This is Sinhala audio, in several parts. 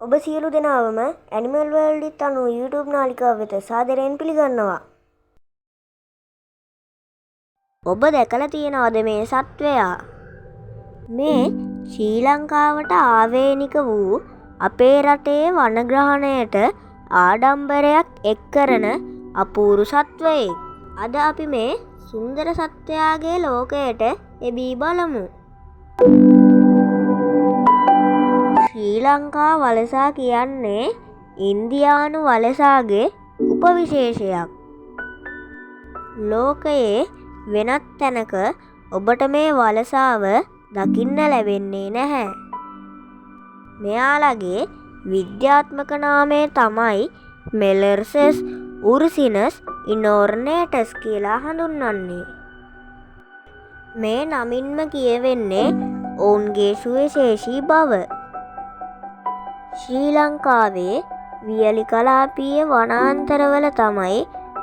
ඔබ සියලු දෙනාවම ඇනිමල් වර්ල්ඩ් ඉත් අනුව YouTube නාලිකාව වෙත සාදරයෙන් පිළිගන්නවා. ඔබ දැකලා තියෙනවද මේ සත්වයා? මේ ශ්‍රී ලංකාවට ආවේනික වූ අපේ රටේ වනග්‍රහණයට ආඩම්බරයක් එක් කරන අපූරු සත්වයෙක්. අද අපි මේ සුන්දර සත්වයාගේ ලෝකයට එබී බලමු. ශ්‍රී ලංකා වලසා කියන්නේ ඉන්දියානු වලසාගේ උපවිශේෂයක්. ලෝකයේ වෙනත් තැනක ඔබට මේ වලසාව දකින්න ලැබෙන්නේ නැහැ. මෙයාලගේ විද්‍යාත්මක නාමය තමයි මෙලර්සස් උර්සිනස් ඉනෝර්නේටස් කියලා හඳුන්වන්නේ. මේ නමින්ම කියවෙන්නේ ඔවුන්ගේ සුවිශේෂී බව. ශ්‍රී ලංකාවේ වියලි කලාපීය වනාන්තරවල තමයි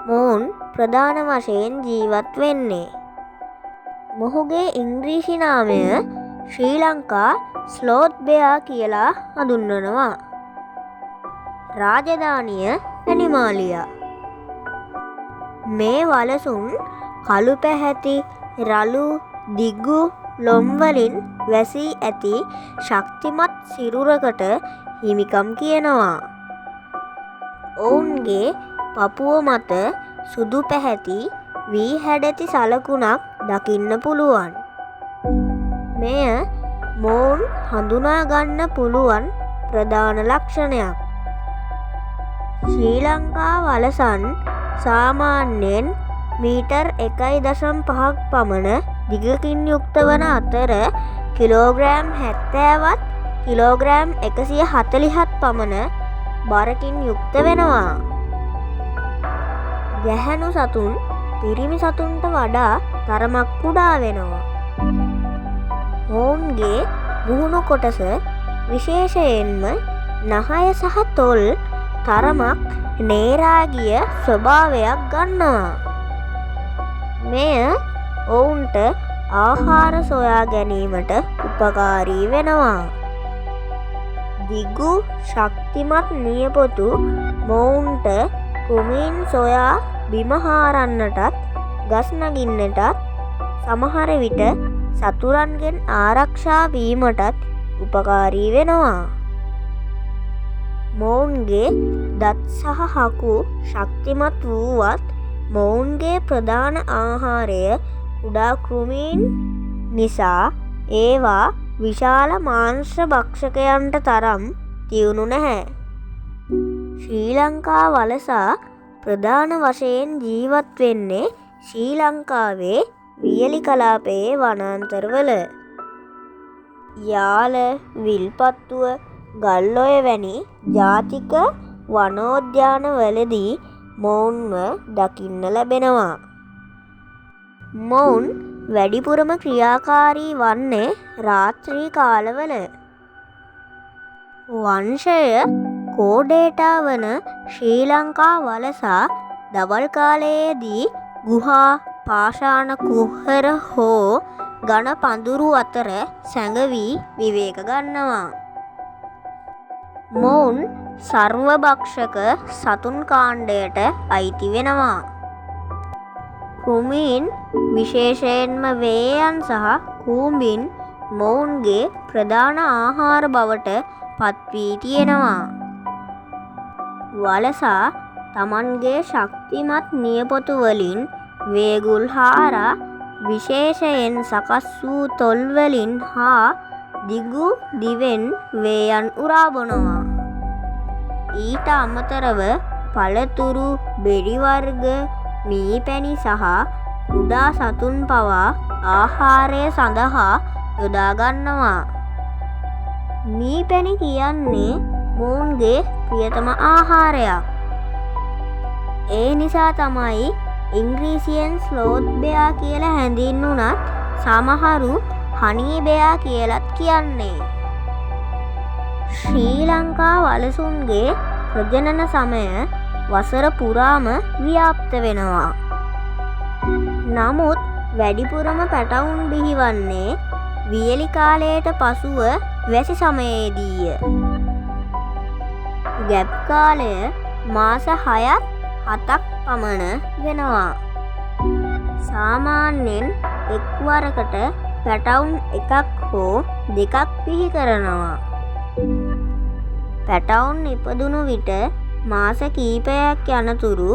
මොවුන් ප්‍රධාන වශයෙන් ජීවත් වෙන්නේ. මොහුගේ ඉංග්‍රීසි නාමය ශ්‍රී ලංකා ස්ලෝත් බෙයා කියලා හඳුන්වනවා. රාජධානිය ඇනිමාලියා. මේ වලසුන් කළු පැහැති රළු දිගු ලොම්වලින් වැසී ඇති ශක්තිමත් සිරුරකට හිමිකම් කියනවා. ඔවුන්ගේ පපුව මත සුදු පැහැති වී හැඩැති සලකුණක් දකින්න පුළුවන්. මෙය මොවුන් හඳුනා ගන්න පුළුවන් ප්‍රධාන ලක්ෂණයක්. ශ්‍රී ලංකා වලසන් සාමාන්‍යයෙන් මීටර් 1.5ක් පමණ දිගකින් යුක්ත වන අතර කිලෝග්‍රෑම් 70ත් කිලෝග්‍රෑම් 140ත් පමණ බරකින් යුක්ත වෙනවා. ගැහැණු සතුන් පිරිමි සතුන්ට වඩා තරමක් කුඩා වෙනවා. ඔවුන්ගේ මුහුණු කොටස විශේෂයෙන්ම නහය සහ තොල් තරමක් නේරාගිය ස්වභාවයක් ගන්නවා. මෙය ඔවුන්ට ආහාර සොයා ගැනීමට උපකාරී වෙනවා. දිගු ශක්තිමත් නියපොතු මොවුන්ට කුමීන් සොයා බිම හාරන්නටත් ගස් නගින්නටත් සමහර විට සතුරන්ගෙන් ආරක්ෂා වීමටත් උපකාරී වෙනවා. මොවුන්ගේ දත් සහ හකු ශක්තිමත් වූවත් මොවුන්ගේ ප්‍රධාන ආහාරය කුඩා කෘමීන් නිසා ඒවා විශාල මාංශ භක්ෂකයන්ට තරම් තියුණු නැහැ. ශ්‍රී ලංකා වලසා ප්‍රධාන වශයෙන් ජීවත් වෙන්නේ ශ්‍රී ලංකාවේ වියලි කලාපයේ වනාන්තරවල. යාල, විල්පත්තුව, ගල්ඔය වැනි ජාතික වනෝද්‍යානවලදී මොවුන්ව දකින්න ලැබෙනවා. මොවුන් වැඩිපුරම ක්‍රියාකාරී වන්නේ රාත්‍රී කාලවල. වංශය කෝඩේටා වන ශ්‍රී ලංකා වලසා දවල් කාලයේදී ගුහා, පාෂාණ කුහර හෝ ඝන පඳුරු අතර සැඟවී විවේක ගන්නවා. මොවුන් සර්වභක්ෂක සතුන් කාණ්ඩයට අයිති වෙනවා. කෘමීන් විශේෂයෙන්ම වේයයන් සහ කූඹින් මොවුන්ගේ ප්‍රධාන ආහාර බවට පත්වී තියෙනවා. වලසා තමන්ගේ ශක්තිමත් නියපොතු වලින් වේගුල් හාරා විශේෂයෙන් සකස් වූ තොල් වලින් හා දිගු දිවෙන් වේයන් උරා බොනවා. ඊට අමතරව පළතුරු, බෙරි වර්ග, මී පැණි සහ කුඩා සතුන් පවා ආහාරය සඳහා යොදා ගන්නවා. මී පැණි කියන්නේ මොවුන්ගේ ප්‍රියතම ආහාරයක්. ඒ නිසා තමයි ඉංග්‍රීසියෙන් ස්ලෝත් බෙයා කියලා හැඳින්වුණත් සමහරු හනී බෙයා කියලත් කියන්නේ. ශ්‍රී ලංකා වලසුන්ගේ ප්‍රජනන සමය වසර පුරාම ව්‍යාප්ත වෙනවා. නමුත් වැඩිපුරම පැටවුන් බිහිවන්නේ වියලි කාලයට පසුව වැසි සමයේදීය. ගැබ් කාලය මාස 6ක් 7ක් පමණ වෙනවා. සාමාන්‍යයෙන් එක් වරකට පැටවුන් එකක් හෝ දෙකක් බිහි කරනවා. පැටවුන් ඉපදුණු විට මාස කීපයක් යනතුරු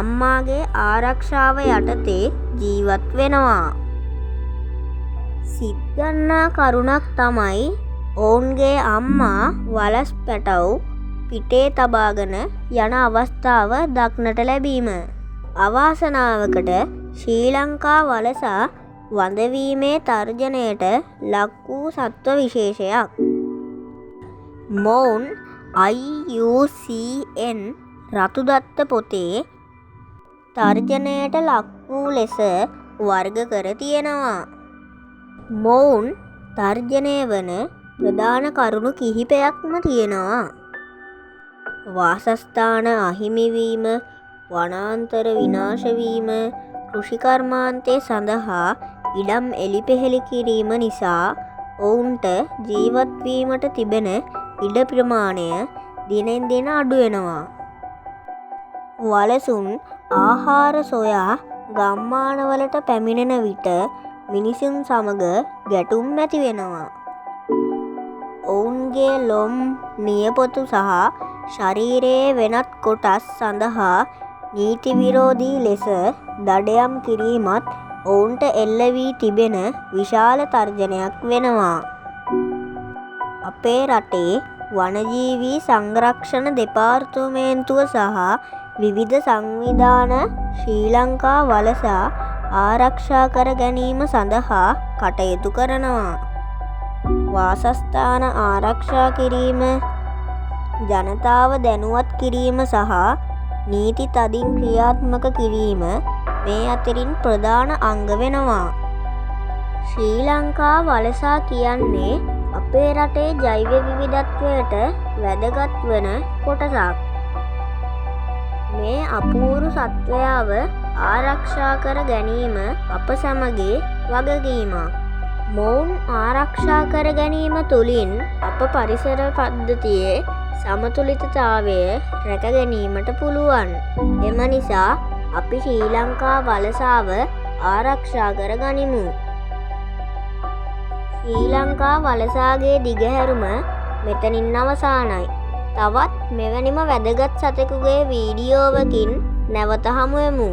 අම්මාගේ ආරක්ෂාව යටතේ ජීවත් වෙනවා. සිත් ගන්නා කරුණක් තමයි ඔවුන්ගේ අම්මා වලස් පැටව් පිටේ තබාගෙන යන අවස්ථාව දක්නට ලැබීම. අවාසනාවකට ශ්‍රී ලංකා වලසා වඳවීමේ තර්ජනයට ලක් වූ සත්ව විශේෂයක්. මොවුන් IUCN රතුදත්ත පොතේ තර්ජනයට ලක් වූ ලෙස වර්ග කර තියෙනවා. මොවුන් තර්ජනය වන ප්‍රධාන කරුණු කිහිපයක්ම තියෙනවා. වාසස්ථාන අහිමිවීම, වනාන්තර විනාශවීම, කෘෂිකර්මාන්තය සඳහා ඉඩම් එළිපෙහෙළි කිරීම නිසා ඔවුන්ට ජීවත්වීමට තිබෙන ඉඩ ප්‍රමාණය දිනෙන් දින අඩු වෙනවා. වලසුන් ආහාර සොයා ගම්මානවලට පැමිණෙන විට මිනිසුන් සමග ගැටුම් ඇති වෙනවා. ඔවුන්ගේ ලොම්, නියපොතු සහ ශරීරයේ වෙනත් කොටස් සඳහා නීති විරෝධී ලෙස දඩයම් කිරීමත් ඔවුන්ට එල්ල වී තිබෙන විශාල තර්ජනයක් වෙනවා. අපේ රටේ වනජීවී සංරක්ෂණ දෙපාර්තමේන්තුව සහ විවිධ සංවිධාන ශ්‍රී ලංකා වලසා ආරක්ෂා කර ගැනීම සඳහා කටයුතු කරනවා. වාසස්ථාන ආරක්ෂා කිරීම, ජනතාව දැනුවත් කිරීම සහ නීති තදින් ක්‍රියාත්මක කිරීම මේ අතරින් ප්‍රධාන අංග වෙනවා. ශ්‍රී ලංකා වලසා කියන්නේ අපේ රටේ ජෛව විවිධත්වයට වැදගත් වන කොටසක්. මේ අපූරු සත්වයාව ආරක්ෂා කර ගැනීම අප සැමගේ වගකීමක්. මොවුන් ආරක්ෂා කර ගැනීම තුළින් අප පරිසර පද්ධතියේ සමතුලිතතාවය රැක ගැනීමට පුළුවන්. එම නිසා අපි ශ්‍රී ලංකා වලසාව ආරක්ෂා කර ගනිමු. ශ්‍රී ලංකා වලසාගේ දිගහැරුම මෙතනින් අවසానයි. තවත් මෙවැනිම වැදගත් සතෙකුගේ වීඩියෝවකින් නැවත හමුවෙමු.